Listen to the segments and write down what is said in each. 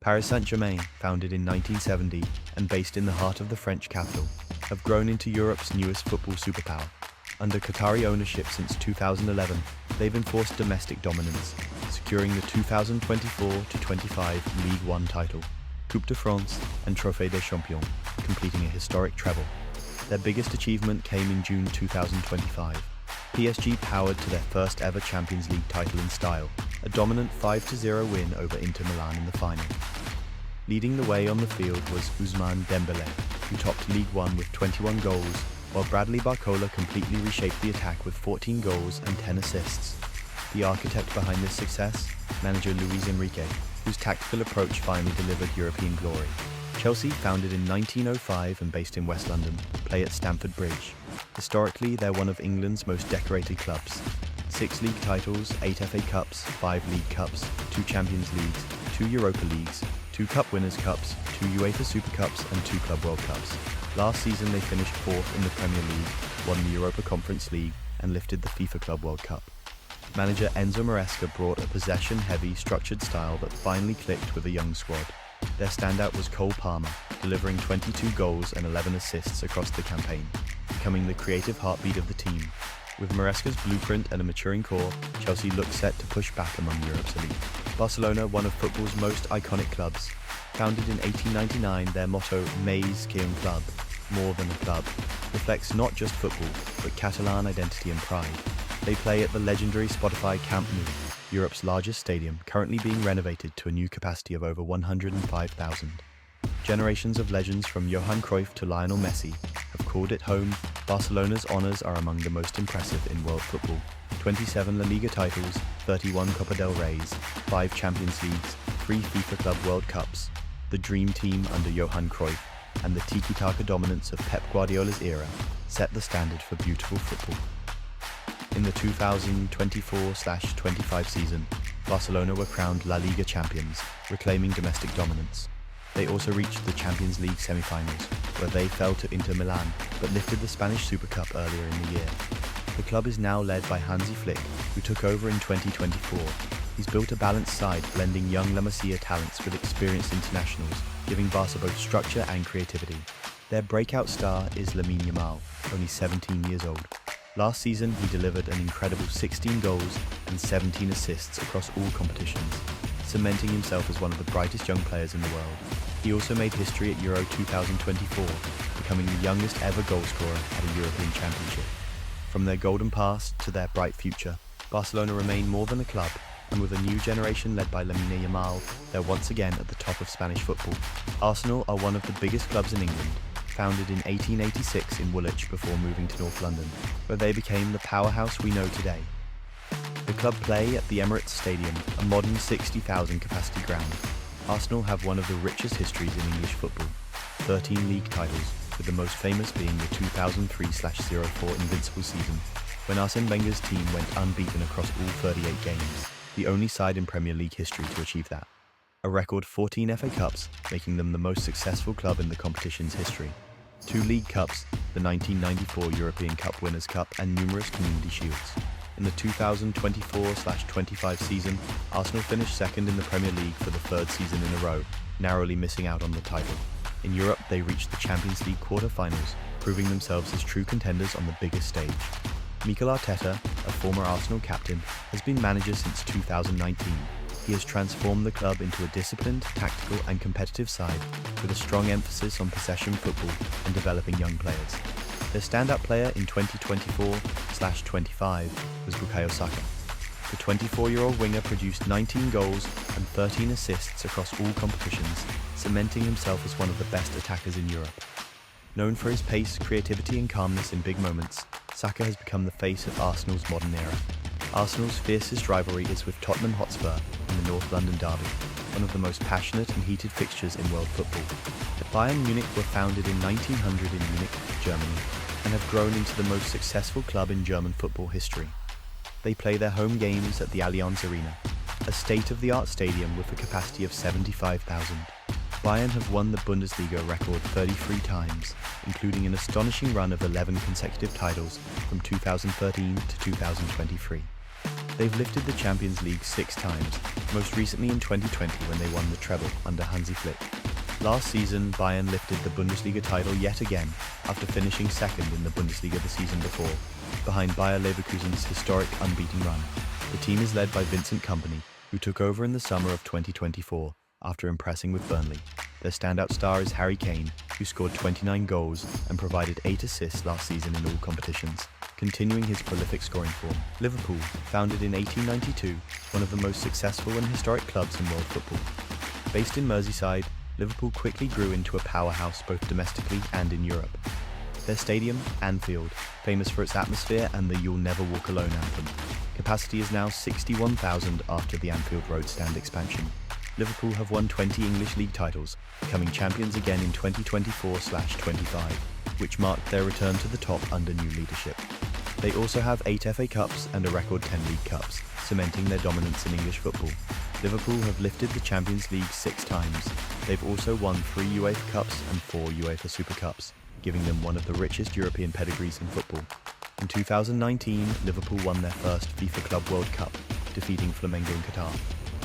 Paris Saint-Germain, founded in 1970 and based in the heart of the French capital, have grown into Europe's newest football superpower. Under Qatari ownership since 2011, they've enforced domestic dominance, securing the 2024-25 Ligue 1 title, Coupe de France, and Trophée des Champions, completing a historic treble. Their biggest achievement came in June 2025. PSG powered to their first ever Champions League title in style, a dominant 5-0 win over Inter Milan in the final. Leading the way on the field was Ousmane Dembélé, who topped League One with 21 goals, while Bradley Barcola completely reshaped the attack with 14 goals and 10 assists. The architect behind this success, manager Luis Enrique, whose tactical approach finally delivered European glory. Chelsea, founded in 1905 and based in West London, play at Stamford Bridge. Historically, they're one of England's most decorated clubs. 6 league titles, 8 FA Cups, 5 League Cups, 2 Champions Leagues, 2 Europa Leagues, 2 Cup Winners' Cups, 2 UEFA Super Cups and 2 Club World Cups. Last season they finished 4th in the Premier League, won the Europa Conference League and lifted the FIFA Club World Cup. Manager Enzo Maresca brought a possession-heavy, structured style that finally clicked with a young squad. Their standout was Cole Palmer, delivering 22 goals and 11 assists across the campaign, becoming the creative heartbeat of the team. With Maresca's blueprint and a maturing core, Chelsea looked set to push back among Europe's elite. Barcelona, one of football's most iconic clubs. Founded in 1899, their motto, Mais qu'un club, more than a club, reflects not just football, but Catalan identity and pride. They play at the legendary Spotify Camp Nou, Europe's largest stadium, currently being renovated to a new capacity of over 105,000. Generations of legends from Johan Cruyff to Lionel Messi have called it home. Barcelona's honours are among the most impressive in world football. 27 La Liga titles, 31 Copa del Reys, 5 Champions Leagues, 3 FIFA Club World Cups, the dream team under Johan Cruyff, and the tiki-taka dominance of Pep Guardiola's era set the standard for beautiful football. In the 2024-25 season, Barcelona were crowned La Liga champions, reclaiming domestic dominance. They also reached the Champions League semi-finals, where they fell to Inter Milan, but lifted the Spanish Super Cup earlier in the year. The club is now led by Hansi Flick, who took over in 2024. He's built a balanced side, blending young La Masia talents with experienced internationals, giving Barca both structure and creativity. Their breakout star is Lamine Yamal, only 17 years old. Last season, he delivered an incredible 16 goals and 17 assists across all competitions, cementing himself as one of the brightest young players in the world. He also made history at Euro 2024, becoming the youngest ever goalscorer at a European Championship. From their golden past to their bright future, Barcelona remain more than a club, and with a new generation led by Lamine Yamal, they're once again at the top of Spanish football. Arsenal are one of the biggest clubs in England, founded in 1886 in Woolwich before moving to North London, where they became the powerhouse we know today. The club play at the Emirates Stadium, a modern 60,000 capacity ground. Arsenal have one of the richest histories in English football, 13 league titles, with the most famous being the 2003-04 Invincible season, when Arsene Wenger's team went unbeaten across all 38 games, the only side in Premier League history to achieve that. A record 14 FA Cups, making them the most successful club in the competition's history. 2 League Cups, the 1994 European Cup Winners' Cup and numerous Community Shields. In the 2024-25 season, Arsenal finished second in the Premier League for the 3rd season in a row, narrowly missing out on the title. In Europe, they reached the Champions League quarter-finals, proving themselves as true contenders on the biggest stage. Mikel Arteta, a former Arsenal captain, has been manager since 2019. He has transformed the club into a disciplined, tactical and competitive side with a strong emphasis on possession football and developing young players. Their standout player in 2024-25 was Bukayo Saka. The 24-year-old winger produced 19 goals and 13 assists across all competitions, cementing himself as one of the best attackers in Europe. Known for his pace, creativity and calmness in big moments, Saka has become the face of Arsenal's modern era. Arsenal's fiercest rivalry is with Tottenham Hotspur in the North London derby, one of the most passionate and heated fixtures in world football. The Bayern Munich were founded in 1900 in Munich, Germany, and have grown into the most successful club in German football history. They play their home games at the Allianz Arena, a state-of-the-art stadium with a capacity of 75,000. Bayern have won the Bundesliga record 33 times, including an astonishing run of 11 consecutive titles from 2013 to 2023. They've lifted the Champions League 6 times, most recently in 2020 when they won the treble under Hansi Flick. Last season, Bayern lifted the Bundesliga title yet again after finishing second in the Bundesliga the season before, behind Bayer Leverkusen's historic unbeaten run. The team is led by Vincent Kompany, who took over in the summer of 2024 after impressing with Burnley. Their standout star is Harry Kane, who scored 29 goals and provided 8 assists last season in all competitions, continuing his prolific scoring form. Liverpool, founded in 1892, one of the most successful and historic clubs in world football. Based in Merseyside, Liverpool quickly grew into a powerhouse both domestically and in Europe. Their stadium, Anfield, famous for its atmosphere and the "You'll Never Walk Alone" anthem. Capacity is now 61,000 after the Anfield Road stand expansion. Liverpool have won 20 English League titles, becoming champions again in 2024/25, which marked their return to the top under new leadership. They also have 8 FA Cups and a record 10 League Cups, cementing their dominance in English football. Liverpool have lifted the Champions League 6 times. They've also won 3 UEFA Cups and 4 UEFA Super Cups, giving them one of the richest European pedigrees in football. In 2019, Liverpool won their first FIFA Club World Cup, defeating Flamengo in Qatar.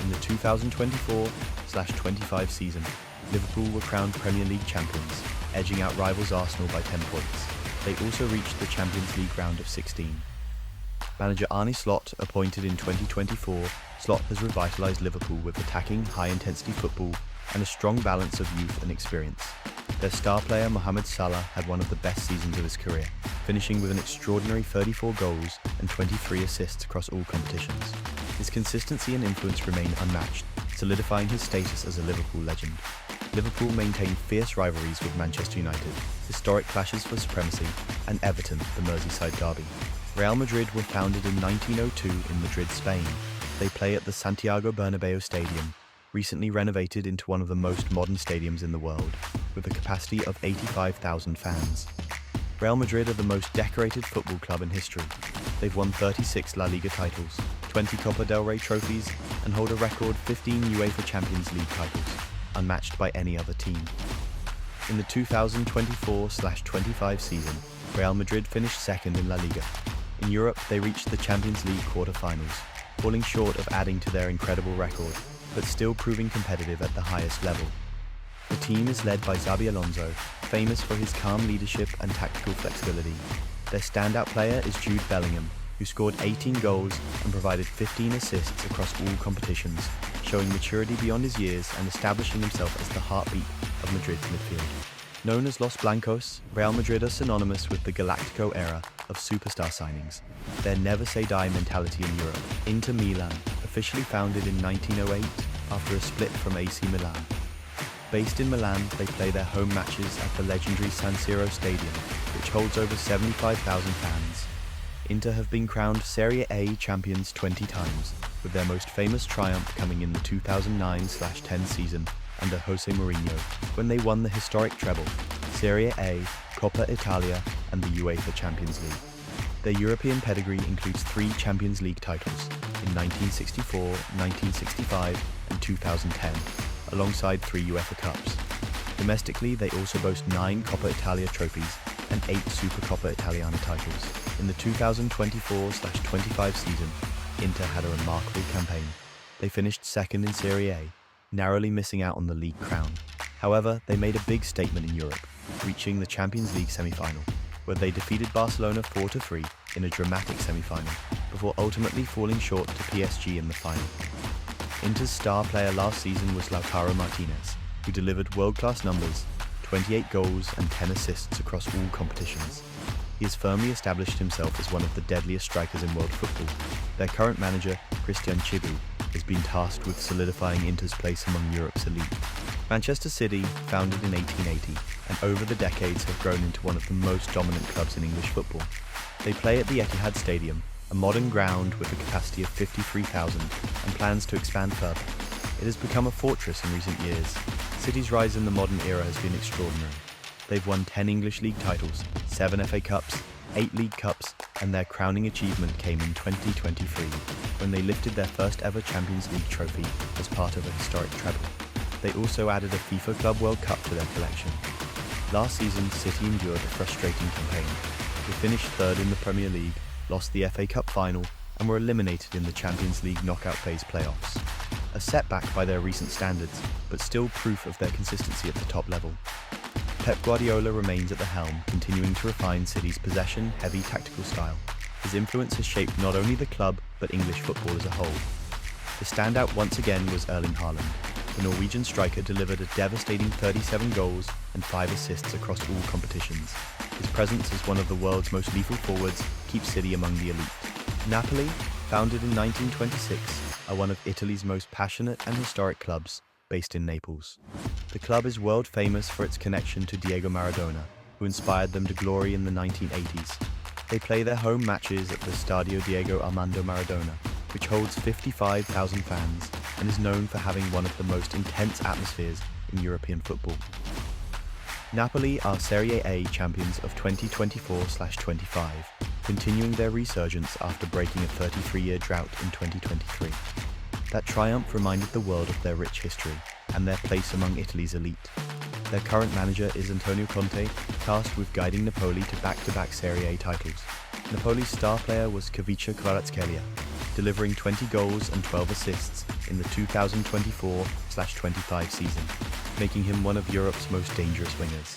In the 2024/25 season, Liverpool were crowned Premier League champions, edging out rivals Arsenal by 10 points. They also reached the Champions League round of 16. Manager Arne Slot, appointed in 2024, Slot has revitalised Liverpool with attacking, high-intensity football and a strong balance of youth and experience. Their star player Mohamed Salah had one of the best seasons of his career, finishing with an extraordinary 34 goals and 23 assists across all competitions. His consistency and influence remain unmatched, solidifying his status as a Liverpool legend. Liverpool maintain fierce rivalries with Manchester United, historic clashes for supremacy, and Everton, the Merseyside derby. Real Madrid were founded in 1902 in Madrid, Spain. They play at the Santiago Bernabeu Stadium, recently renovated into one of the most modern stadiums in the world, with a capacity of 85,000 fans. Real Madrid are the most decorated football club in history. They've won 36 La Liga titles, 20 Copa del Rey trophies, and hold a record 15 UEFA Champions League titles, unmatched by any other team. In the 2024/25 season, Real Madrid finished second in La Liga. In Europe, they reached the Champions League quarter-finals, falling short of adding to their incredible record, but still proving competitive at the highest level. The team is led by Xabi Alonso, famous for his calm leadership and tactical flexibility. Their standout player is Jude Bellingham, who scored 18 goals and provided 15 assists across all competitions, showing maturity beyond his years and establishing himself as the heartbeat of Madrid's midfield. Known as Los Blancos, Real Madrid are synonymous with the Galactico era of superstar signings. Their never-say-die mentality in Europe. Inter Milan, officially founded in 1908 after a split from AC Milan. Based in Milan, they play their home matches at the legendary San Siro Stadium, which holds over 75,000 fans. Inter have been crowned Serie A champions 20 times, with their most famous triumph coming in the 2009/10 season under Jose Mourinho, when they won the historic treble, Serie A, Coppa Italia, and the UEFA Champions League. Their European pedigree includes 3 Champions League titles in 1964, 1965, and 2010, alongside 3 UEFA Cups. Domestically, they also boast 9 Coppa Italia trophies and 8 Supercoppa Italiana titles. In the 2024/25 season, Inter had a remarkable campaign. They finished second in Serie A, narrowly missing out on the league crown. However, they made a big statement in Europe, reaching the Champions League semi-final, where they defeated Barcelona 4-3 in a dramatic semi-final, before ultimately falling short to PSG in the final. Inter's star player last season was Lautaro Martinez, who delivered world-class numbers, 28 goals and 10 assists across all competitions. He has firmly established himself as one of the deadliest strikers in world football. Their current manager, Christian Chibu, has been tasked with solidifying Inter's place among Europe's elite. Manchester City, founded in 1880, and over the decades have grown into one of the most dominant clubs in English football. They play at the Etihad Stadium, a modern ground with a capacity of 53,000 and plans to expand further. It has become a fortress in recent years. City's rise in the modern era has been extraordinary. They've won 10 English League titles, 7 FA Cups, 8 League Cups, and their crowning achievement came in 2023, when they lifted their first ever Champions League trophy as part of a historic treble. They also added a FIFA Club World Cup to their collection. Last season, City endured a frustrating campaign. They finished third in the Premier League, lost the FA Cup final, and were eliminated in the Champions League knockout phase playoffs. A setback by their recent standards, but still proof of their consistency at the top level. Pep Guardiola remains at the helm, continuing to refine City's possession-heavy tactical style. His influence has shaped not only the club, but English football as a whole. The standout once again was Erling Haaland. The Norwegian striker delivered a devastating 37 goals and 5 assists across all competitions. His presence as one of the world's most lethal forwards keeps City among the elite. Napoli, founded in 1926, are one of Italy's most passionate and historic clubs, based in Naples. The club is world famous for its connection to Diego Maradona, who inspired them to glory in the 1980s. They play their home matches at the Stadio Diego Armando Maradona, which holds 55,000 fans and is known for having one of the most intense atmospheres in European football. Napoli are Serie A champions of 2024/25, continuing their resurgence after breaking a 33-year drought in 2023. That triumph reminded the world of their rich history and their place among Italy's elite. Their current manager is Antonio Conte, tasked with guiding Napoli to back-to-back Serie A titles. Napoli's star player was Khvicha Kvaratskhelia, delivering 20 goals and 12 assists in the 2024/25 season, making him one of Europe's most dangerous wingers.